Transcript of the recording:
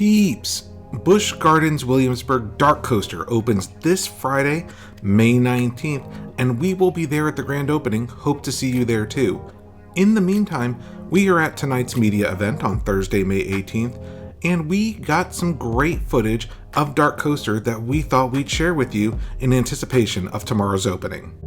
Peeps! Busch Gardens Williamsburg DarKoaster opens this Friday, May 19th, and we will be there at the grand opening. Hope to see you there too. In the meantime, we are at tonight's media event on Thursday, May 18th, and we got some great footage of DarKoaster that we thought we'd share with you in anticipation of tomorrow's opening.